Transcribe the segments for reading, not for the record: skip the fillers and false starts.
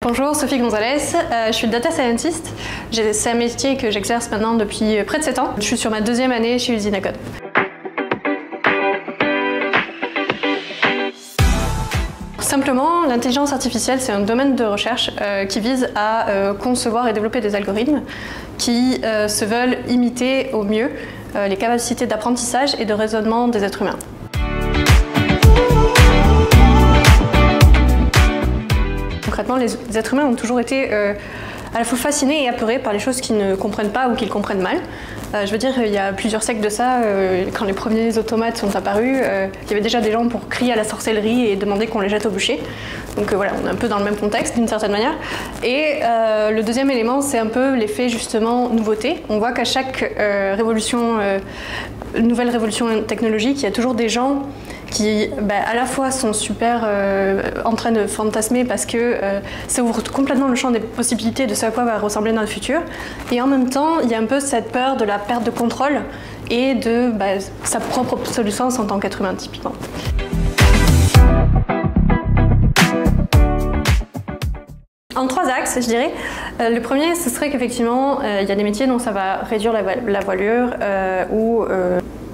Bonjour, Sophie Gonzalez, je suis data scientist. C'est un métier que j'exerce maintenant depuis près de 7 ans. Je suis sur ma 2e année chez Usine à Code. Simplement, l'intelligence artificielle, c'est un domaine de recherche qui vise à concevoir et développer des algorithmes qui se veulent imiter au mieux les capacités d'apprentissage et de raisonnement des êtres humains. Concrètement, les êtres humains ont toujours été à la fois fascinés et apeurés par les choses qu'ils ne comprennent pas ou qu'ils comprennent mal. Je veux dire, il y a plusieurs siècles de ça, quand les premiers automates sont apparus, il y avait déjà des gens pour crier à la sorcellerie et demander qu'on les jette au bûcher. Donc voilà, on est un peu dans le même contexte d'une certaine manière. Et le deuxième élément, c'est un peu l'effet justement nouveauté. On voit qu'à chaque nouvelle révolution technologique, il y a toujours des gens qui à la fois sont super en train de fantasmer parce que ça ouvre complètement le champ des possibilités de ce à quoi va ressembler notre futur, et en même temps il y a un peu cette peur de la perte de contrôle et de sa propre obsolescence en tant qu'être humain typiquement. En 3 axes, je dirais. Le premier, ce serait qu'effectivement, il y a des métiers dont ça va réduire la voilure ou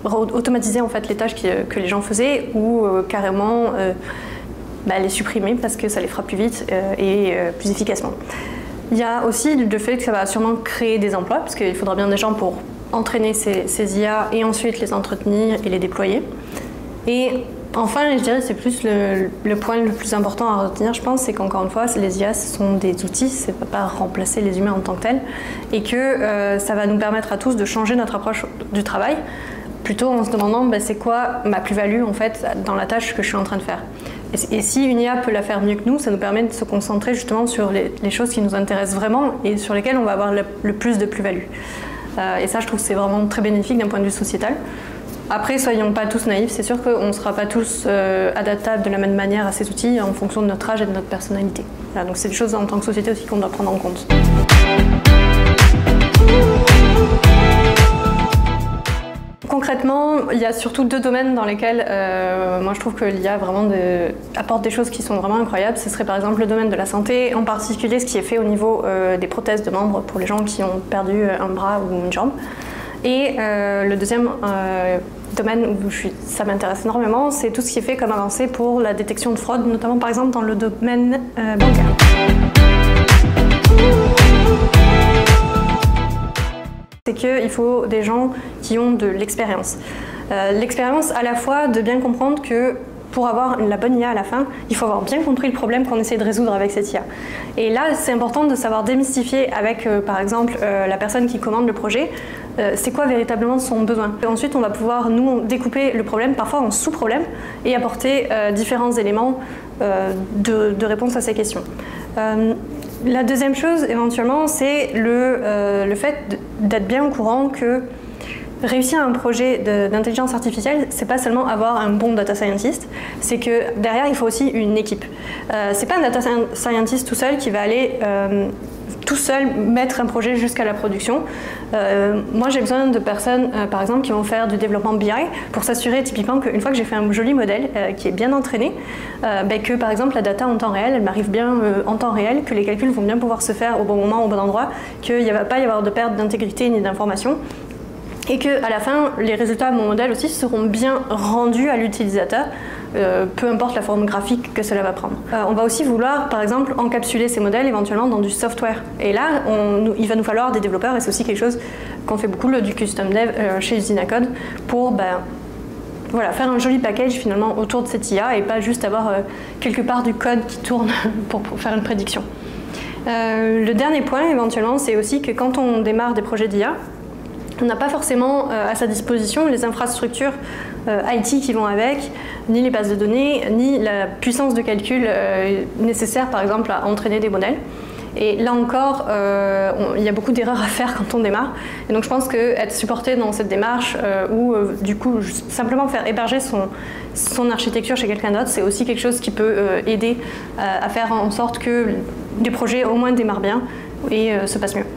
automatiser en fait les tâches que les gens faisaient ou carrément les supprimer parce que ça les fera plus vite et plus efficacement. Il y a aussi le fait que ça va sûrement créer des emplois parce qu'il faudra bien des gens pour entraîner ces IA et ensuite les entretenir et les déployer. Et enfin, je dirais que c'est plus le point le plus important à retenir, je pense, c'est qu'encore une fois, les IA, ce sont des outils, ça ne va pas remplacer les humains en tant que tels, et que ça va nous permettre à tous de changer notre approche du travail, plutôt en se demandant c'est quoi ma plus-value en fait dans la tâche que je suis en train de faire. Et si une IA peut la faire mieux que nous, ça nous permet de se concentrer justement sur les choses qui nous intéressent vraiment et sur lesquelles on va avoir le plus de plus-value. Et ça, je trouve que c'est vraiment très bénéfique d'un point de vue sociétal. Après, soyons pas tous naïfs, c'est sûr qu'on ne sera pas tous adaptables de la même manière à ces outils en fonction de notre âge et de notre personnalité. Voilà, donc c'est des choses en tant que société aussi qu'on doit prendre en compte. Concrètement, il y a surtout 2 domaines dans lesquels moi je trouve que l'IA vraiment apporte des choses qui sont vraiment incroyables. Ce serait par exemple le domaine de la santé, en particulier ce qui est fait au niveau des prothèses de membres pour les gens qui ont perdu un bras ou une jambe. Et le deuxième domaine où ça m'intéresse énormément, c'est tout ce qui est fait comme avancée pour la détection de fraude, notamment par exemple dans le domaine bancaire. C'est qu'il faut des gens qui ont de l'expérience. L'expérience à la fois de bien comprendre que pour avoir la bonne IA à la fin, il faut avoir bien compris le problème qu'on essaie de résoudre avec cette IA. Et là, c'est important de savoir démystifier avec, par exemple, la personne qui commande le projet, c'est quoi véritablement son besoin. Et ensuite, on va pouvoir, nous, découper le problème, parfois en sous-problèmes, et apporter différents éléments de réponse à ces questions. La deuxième chose, éventuellement, c'est le fait d'être bien au courant que réussir un projet d'intelligence artificielle, c'est pas seulement avoir un bon data scientist, c'est que derrière, il faut aussi une équipe. C'est pas un data scientist tout seul qui va aller tout seul mettre un projet jusqu'à la production. Moi, j'ai besoin de personnes, par exemple, qui vont faire du développement BI pour s'assurer typiquement qu'une fois que j'ai fait un joli modèle qui est bien entraîné, que par exemple la data en temps réel, elle m'arrive bien en temps réel, que les calculs vont bien pouvoir se faire au bon moment, au bon endroit, qu'il ne va pas y avoir de perte d'intégrité ni d'information. Et qu'à la fin, les résultats de mon modèle aussi seront bien rendus à l'utilisateur, peu importe la forme graphique que cela va prendre. On va aussi vouloir, par exemple, encapsuler ces modèles éventuellement dans du software. Et là, il va nous falloir des développeurs, et c'est aussi quelque chose qu'on fait beaucoup, du custom dev chez Usine à Code, pour faire un joli package finalement autour de cette IA et pas juste avoir quelque part du code qui tourne pour faire une prédiction. Le dernier point, éventuellement, c'est aussi que quand on démarre des projets d'IA, on n'a pas forcément à sa disposition les infrastructures IT qui vont avec, ni les bases de données, ni la puissance de calcul nécessaire par exemple à entraîner des modèles. Et là encore, il y a beaucoup d'erreurs à faire quand on démarre. Et donc je pense qu'être supporté dans cette démarche ou du coup simplement faire héberger son architecture chez quelqu'un d'autre, c'est aussi quelque chose qui peut aider à faire en sorte que des projets au moins démarrent bien et se passent mieux.